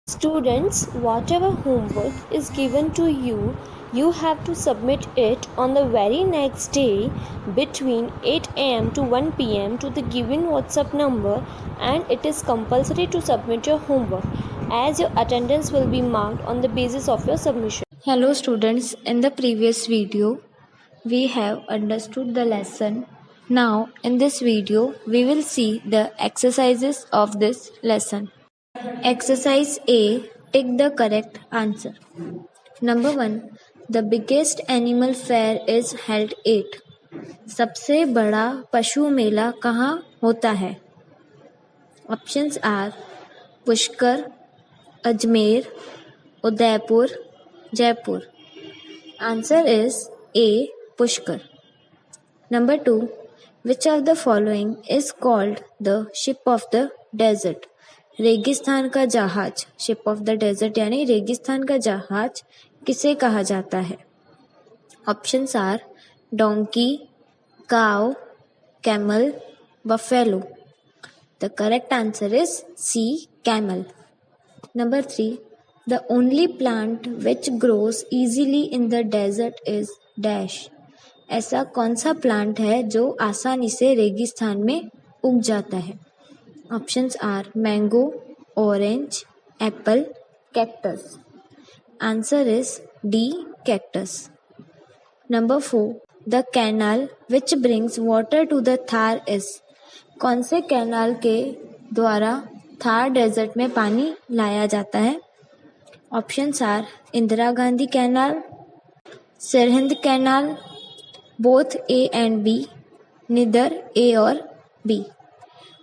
Students, whatever homework is given to you, you have to submit it on the very next day between 8 am to 1 pm to the given WhatsApp number, and it is compulsory to submit your homework as your attendance will be marked on the basis of your submission. Hello students, in the previous video, we have understood the lesson. Now in this video, we will see the exercises of this lesson. Exercise A. Take the correct answer. Number 1. The biggest animal fair is held at. सबसे बड़ा पशु मेला कहाँ होता है? Options are Pushkar, Ajmer, Udaipur, Jaipur. Answer is A. Pushkar. Number 2. Which of the following is called the ship of the desert? रेगिस्तान का जहाज, ship of the desert यानी रेगिस्तान का जहाज किसे कहा जाता है? Options are donkey, cow, camel, buffalo. The correct answer is C, camel. Number 3. The only plant which grows easily in the desert is dash. ऐसा कौन सा प्लांट है जो आसानी से रेगिस्तान में उग जाता है? Options are mango, orange, apple, cactus. Answer is D. Cactus. Number 4. The canal which brings water to the Thar is. कौन से कैनाल के द्वारा थार डेजर्ट में पानी लाया जाता है? Options are Indira Gandhi canal, Sirhind canal, both A and B, neither A or B.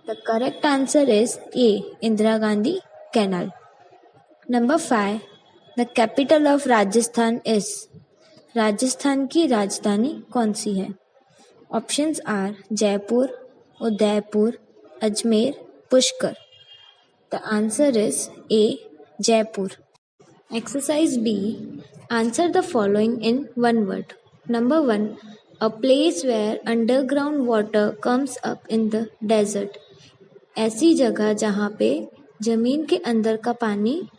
The correct answer is A. Indira Gandhi Canal. Number 5. The capital of Rajasthan is. Rajasthan की राजधानी कौन सी है? Options are Jaipur, Udaipur, Ajmer, Pushkar. The answer is A. Jaipur. Exercise B. Answer the following in one word. Number 1. A place where underground water comes up in the desert. ऐसी जगह जहाँ पे जमीन के अंदर का पानी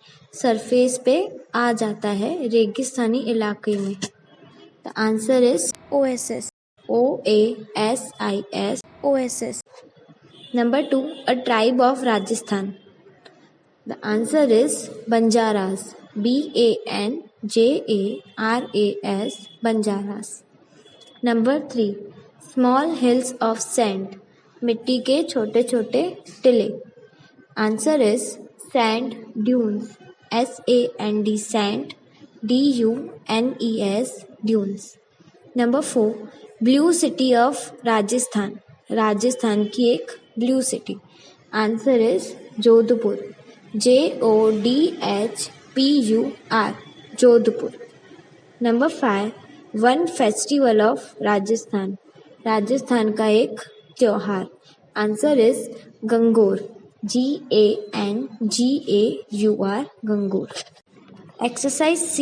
सरफेस पे आ जाता है रेगिस्तानी इलाके में. The answer is OSS. OASIS. OSS. Number 2. A tribe of Rajasthan. The answer is Banjaras. BANJARAS. Banjaras. Number 3. Small hills of sand. मिट्टी के छोटे छोटे टिले. Answer is sand dunes. SAND sand, DUNES dunes. Number 4. Blue city of Rajasthan. Rajasthan की एक blue city. Answer is Jodhpur. JODHPUR. Jodhpur. Number 5. One festival of Rajasthan. Rajasthan का एक त्योहार. Answer is Gangaur. GANGAUR. Gangaur. Exercise C.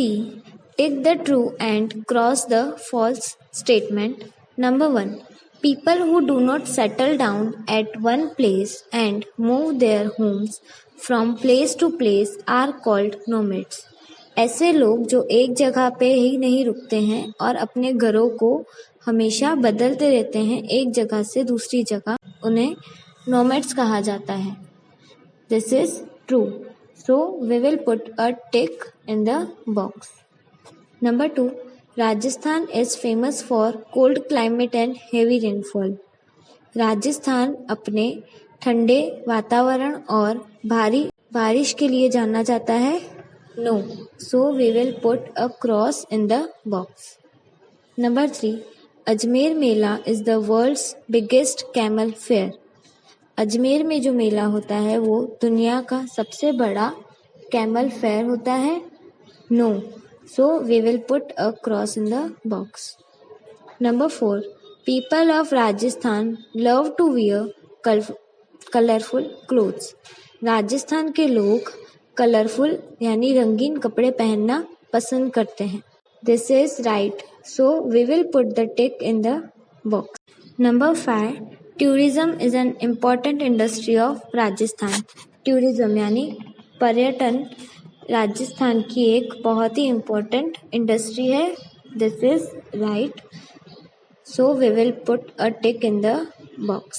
Tick the true and cross the false statement. Number 1. People who do not settle down at one place and move their homes from place to place are called nomads. ऐसे लोग जो एक जगह पे ही नहीं रुकते हैं और अपने घरों को हमेशा बदलते रहते हैं एक जगह से दूसरी जगह, उन्हें nomads कहा जाता है. This is true. So we will put a tick in the box. Number 2. Rajasthan is famous for cold climate and heavy rainfall. Rajasthan अपने ठंडे वातावरण और भारी बारिश के लिए जाना जाता है. No. So we will put a cross in the box. Number 3. Ajmer Mela is the world's biggest camel fair. Ajmer में जो मेला होता है वो दुनिया का सबसे बड़ा कैमल फेयर होता है. No. So we will put a cross in the box. Number 4. People of Rajasthan love to wear colorful clothes. Rajasthan के लोग कलरफुल यानी रंगीन कपड़े पहनना पसंद करते हैं. This is right. So we will put the tick in the box. Number 5. Tourism is an important industry of Rajasthan. Tourism यानी पर्यटन राजस्थान की एक बहुत ही इम्पोर्टेंट इंडस्ट्री है. This is right. So we will put a tick in the box.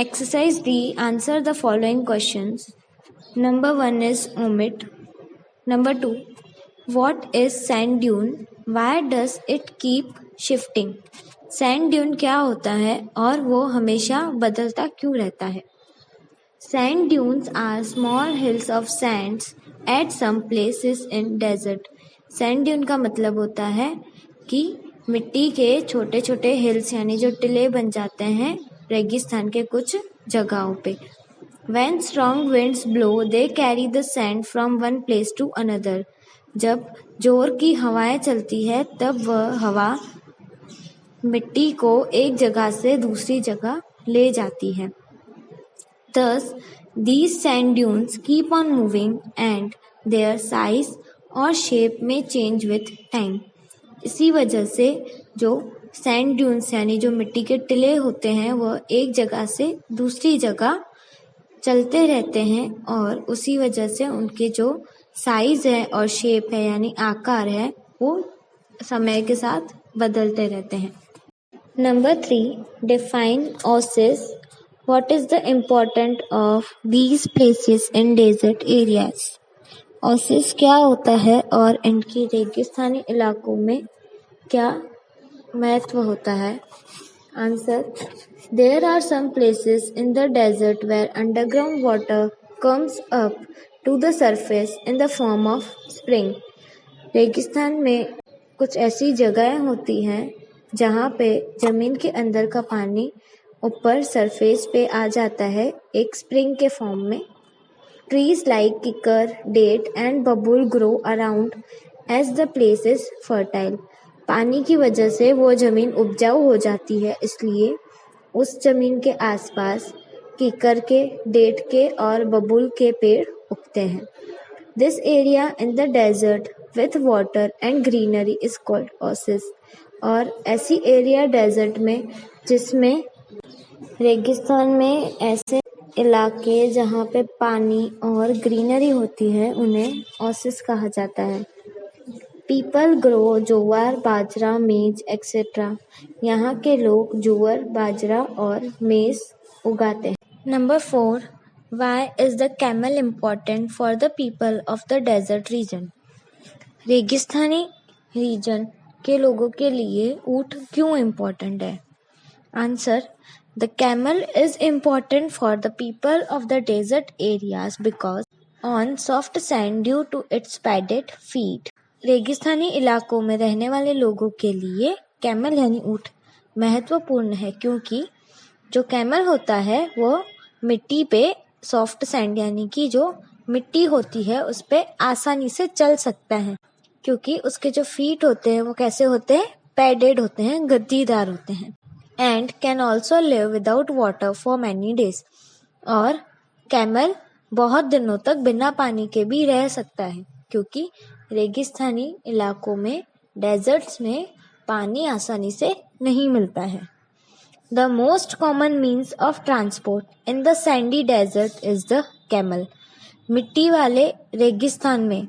Exercise D. Answer the following questions. Number 1 is omit. Number 2. What is sand dune? Why does it keep shifting? Sand dune क्या होता है और वो हमेशा बदलता क्यों रहता है? Sand dunes are small hills of sands at some places in desert. Sand dune का मतलब होता है कि मिट्टी के छोटे छोटे हिल्स यानी जो टिले बन जाते हैं रेगिस्तान के कुछ जगहों पे. When strong winds blow, they carry the sand from one place to another. जब जोर की हवाएं चलती है तब वह हवा मिट्टी को एक जगह से दूसरी जगह ले जाती है. Thus, these sand dunes keep on moving and their size or shape may change with time. इसी वजह से जो सैंड ड्यून्स यानी जो मिट्टी के टिले होते हैं वह एक जगह से दूसरी जगह चलते रहते हैं और उसी वजह से उनके जो साइज है और शेप है यानी आकार है वो समय के साथ बदलते रहते हैं. Number 3. Define oasis. What is the importance of these places in desert areas? Oasis क्या होता है और इनकी रेगिस्तानी इलाकों में क्या महत्व होता है? Answer. There are some places in the desert where underground water comes up to the surface in the form of spring. रेगिस्तान में कुछ ऐसी जगहें होती हैं जहाँ पे जमीन के अंदर का पानी ऊपर सरफेस पे आ जाता है एक स्प्रिंग के फॉर्म में. Trees like kikar, date and babul grow around as the place is fertile. पानी की वजह से वो जमीन उपजाऊ हो जाती है इसलिए उस जमीन के आसपास कीकर के, डेट के और बबूल के पेड़ उगते हैं. This area in the desert with water and greenery is called oasis. और ऐसी एरिया डेजर्ट में जिसमें रेगिस्तान में ऐसे इलाके जहाँ पे पानी और ग्रीनरी होती है उन्हें ओसिस कहा जाता है. पीपल ग्रो जोवर, बाजरा, मेज एक्सेट्रा. यहाँ के लोग जोवर, बाजरा और मेज उगाते हैं. Number 4. Why is the camel important for the people of the desert region? रेगिस्तानी रीजन के लोगों के लिए ऊँट क्यों इम्पोर्टेंट है? Answer. The camel is important for the people of the desert areas because on soft sand due to its padded feet. रेगिस्तानी इलाकों में रहने वाले लोगों के लिए कैमल यानी ऊँट महत्वपूर्ण है क्योंकि जो कैमल होता है वो मिट्टी पे सॉफ्ट सैंड यानी कि जो मिट्टी होती है उस पे आसानी से चल सकता है क्योंकि उसके जो फीट होते हैं वो कैसे होते हैं? पैडेड होते हैं, गद्दीदार होते हैं. And can also live without water for many days. और कैमल बहुत दिनों तक बिना पानी के भी रह सकता है क्योंकि रेगिस्तानी इलाकों में डेजर्ट्स में पानी आसानी से नहीं मिलता है. The most common means of transport in the sandy desert is the camel. मिट्टी वाले रेगिस्तान में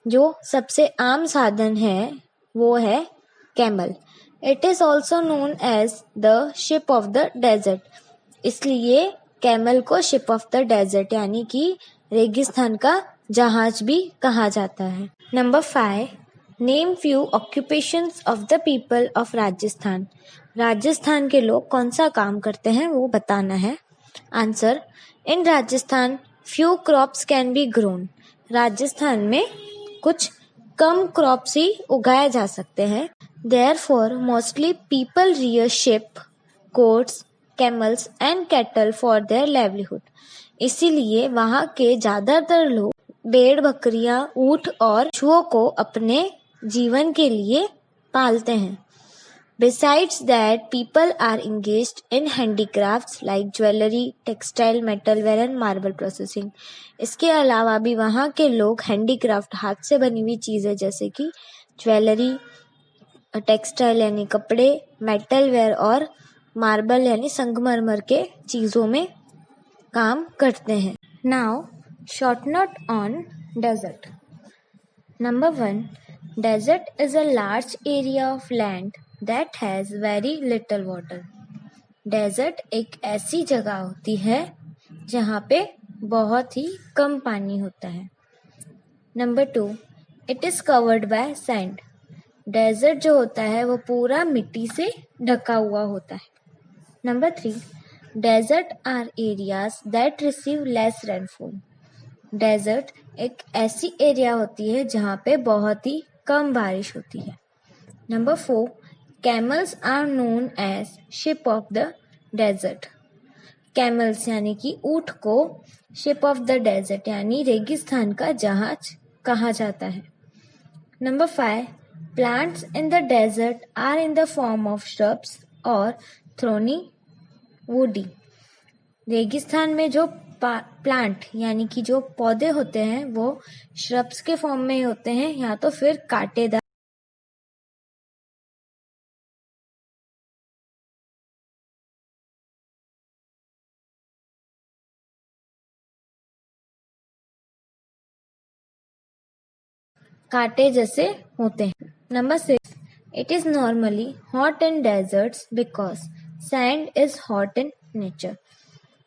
जो सबसे आम साधन है वो है camel. It is also known as the ship of the desert. इसलिए कैमल को शिप ऑफ द डेजर्ट यानी कि रेगिस्तान का जहाज भी कहा जाता है. Number 5. Name few occupations of the people of Rajasthan. Rajasthan के लोग कौन सा काम करते हैं वो बताना है. Answer. In Rajasthan few crops can be grown. Rajasthan में कुछ कम क्रॉप्स ही उगाए जा सकते हैं. Therefore mostly people rear sheep, goats, camels and cattle for their livelihood. इसीलिए वहाँ के ज्यादातर लोग भेड़, बकरियां, ऊँट और पशुओं को अपने जीवन के लिए पालते हैं. Besides that, people are engaged in handicrafts like jewelry, textile, metalware and marble processing. इसके अलावा भी वहाँ के लोग हैंडीक्राफ्ट हाथ से बनी हुई चीज़ें जैसे कि ज्वेलरी, टेक्सटाइल यानी कपड़े, मेटलवेयर और मार्बल यानी संगमरमर के चीज़ों में काम करते हैं. Now, short note on desert. Number 1. Desert is a large area of land that has very little water. Desert एक ऐसी जगह होती है जहाँ पे बहुत ही कम पानी होता है. Number 2. It is covered by sand. Desert जो होता है वो पूरा मिट्टी से ढका हुआ होता है. Number 3. Desert are areas that receive less rainfall. Desert एक ऐसी एरिया होती है जहाँ पे बहुत ही कम बारिश होती है. Number 4. Camels are known as ship of the desert. Camels यानी कि ऊँट को शिप ऑफ द डेजर्ट यानी रेगिस्तान का जहाज कहा जाता है. Number 5. Plants in the desert are in the form of shrubs और थ्रोनी वुडी. रेगिस्तान में जो प्लांट यानी कि जो पौधे होते हैं वो श्रब्स के फॉर्म में होते हैं या तो फिर कांटेदार कांटे जैसे होते हैं. Number 6. It is normally hot in desserts because sand is hot in nature.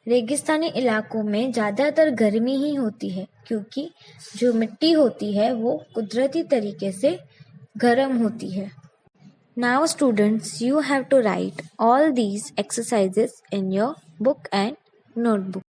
रेगिस्तानी इलाकों में ज़्यादातर गर्मी ही होती है क्योंकि जो मिट्टी होती है वो कुदरती तरीके से गर्म होती है. Now students, you have to write all these exercises in your book and notebook.